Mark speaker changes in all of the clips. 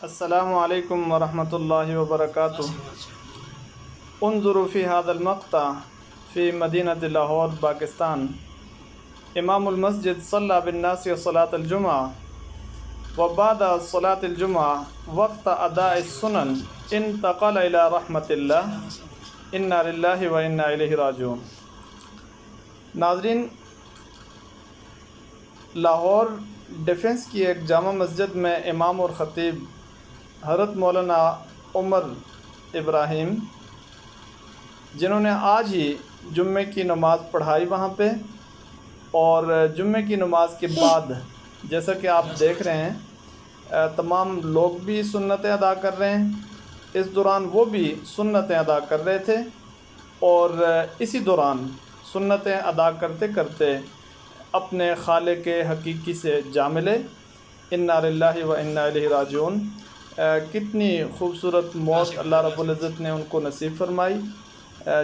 Speaker 1: السلام علیکم ورحمۃ اللہ وبرکاتہ۔ انظروا فی هذا المقطع فی مدینۃ لاہور پاکستان۔ امام المسجد صلی بالناس صلاۃ الجمعہ وبعد صلاۃ الجمعہ وقت اداء السنن انتقل الی رحمۃ اللہ انا للہ و انا الیہ راجعون۔ ناظرین، لاہور ڈیفنس کی ایک جامع مسجد میں امام اور خطیب حضرت مولانا عمر ابراہیم، جنہوں نے آج ہی جمعے کی نماز پڑھائی وہاں پہ، اور جمعے کی نماز کے بعد جیسا کہ آپ دیکھ رہے ہیں تمام لوگ بھی سنتیں ادا کر رہے ہیں۔ اس دوران وہ بھی سنتیں ادا کر رہے تھے، اور اسی دوران سنتیں ادا کرتے کرتے اپنے خالق حقیقی سے جا ملے۔ انا للہ و انا الیہ راجعون۔ کتنی خوبصورت موت اللہ رب العزت نے ان کو نصیب فرمائی۔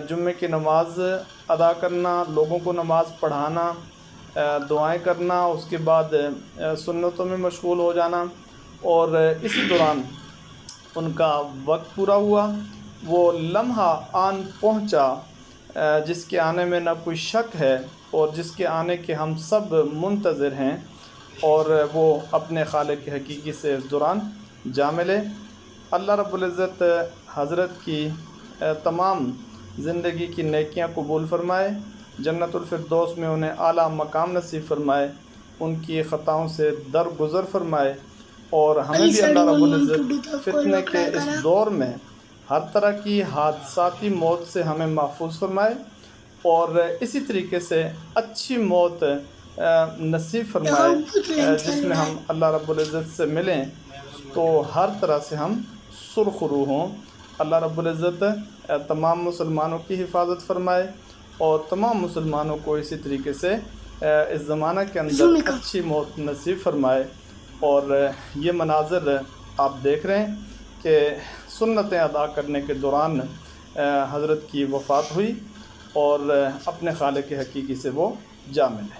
Speaker 1: جمعے کی نماز ادا کرنا، لوگوں کو نماز پڑھانا، دعائیں کرنا، اس کے بعد سنتوں میں مشغول ہو جانا، اور اسی دوران ان کا وقت پورا ہوا۔ وہ لمحہ آن پہنچا جس کے آنے میں نہ کوئی شک ہے، اور جس کے آنے کے ہم سب منتظر ہیں، اور وہ اپنے خالق حقیقی سے اس دوران جا ملے۔ اللہ رب العزت حضرت کی تمام زندگی کی نیکیاں قبول فرمائے، جنت الفردوس میں انہیں اعلیٰ مقام نصیب فرمائے، ان کی خطاؤں سے درگزر فرمائے، اور ہمیں بھی اللہ رب العزت فتنے کے اس دور میں ہر طرح کی حادثاتی موت سے ہمیں محفوظ فرمائے، اور اسی طریقے سے اچھی موت نصیب فرمائے جس میں ہم اللہ رب العزت سے ملیں تو ہر طرح سے ہم سرخ روح ہوں۔ اللہ رب العزت تمام مسلمانوں کی حفاظت فرمائے، اور تمام مسلمانوں کو اسی طریقے سے اس زمانہ کے اندر اچھی موت نصیب فرمائے۔ اور یہ مناظر آپ دیکھ رہے ہیں کہ سنتیں ادا کرنے کے دوران حضرت کی وفات ہوئی، اور اپنے خالق حقیقی سے وہ جا ملے۔